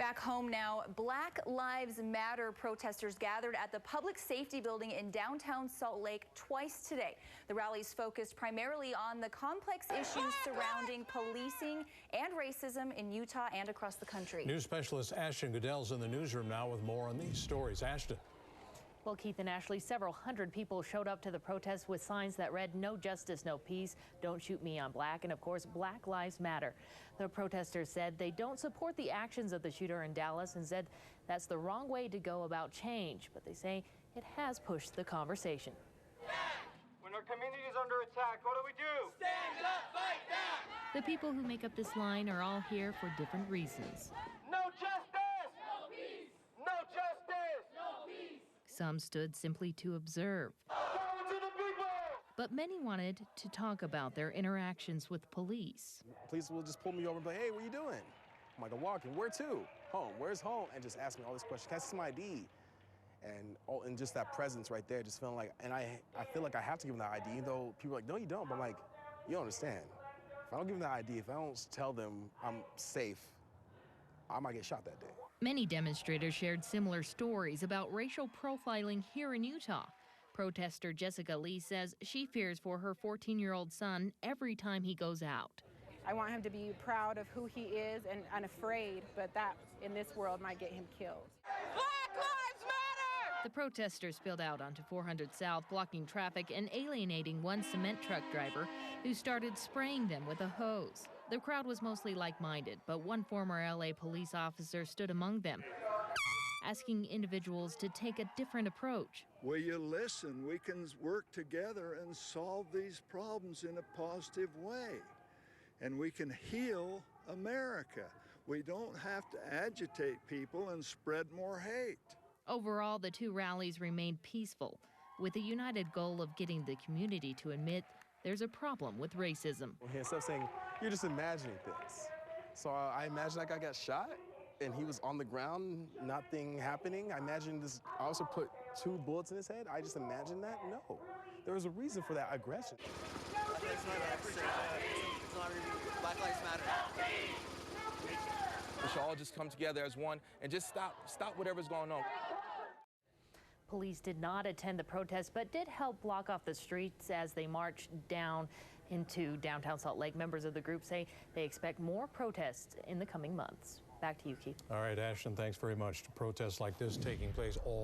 Back home now, Black Lives Matter protesters gathered at the Public Safety Building in downtown Salt Lake twice today. The rallies focused primarily on the complex issues surrounding policing and racism in Utah and across the country. News specialist Ashton Goodell's in the newsroom now with more on these stories. Ashton. Well, Keith and Ashley, several hundred people showed up to the protest with signs that read "No justice, no peace, don't shoot me, I'm black," and of course, Black Lives Matter. The protesters said they don't support the actions of the shooter in Dallas and said that's the wrong way to go about change, but they say it has pushed the conversation. When our community is under attack, what do? Stand up, fight back! The people who make up this line are all here for different reasons. No justice! No peace! No justice! No peace! Some stood simply to observe, but many wanted to talk about their interactions with police. Police will just pull me over and be like, "Hey, what are you doing?" I'm like, "I'm walking." "Where to?" "Home." "Where's home?" And just ask me all these questions. "Can I see my ID?" And just that presence right there, just feeling like, and I feel like I have to give them that ID, even though people are like, "No, you don't." But I'm like, you don't understand. If I don't give them that ID, if I don't tell them I'm safe, I might get shot that day. Many demonstrators shared similar stories about racial profiling here in Utah. Protester Jessica Lee says she fears for her 14-year-old son every time he goes out. I want him to be proud of who he is and unafraid, but that in this world might get him killed. Black Lives Matter! The protesters spilled out onto 400 South, blocking traffic and alienating one cement truck driver who started spraying them with a hose. The crowd was mostly like-minded, but one former LA police officer stood among them, asking individuals to take a different approach. Will you listen? We can work together and solve these problems in a positive way. And we can heal America. We don't have to agitate people and spread more hate. Overall, the two rallies remained peaceful, with the united goal of getting the community to admit there's a problem with racism. Instead of saying, "You're just imagining things." So I imagined that guy got shot, and he was on the ground, nothing happening. I imagined this, I also put 2 bullets in his head. I just imagined that. No, there was a reason for that aggression. Black Lives Matter. We should all just come together as one and just stop whatever's going on. Police did not attend the protest, but did help block off the streets as they marched down into downtown Salt Lake. Members of the group say they expect more protests in the coming months. Back to you, Keith. All right, Ashton, thanks very much. Protests like this taking place all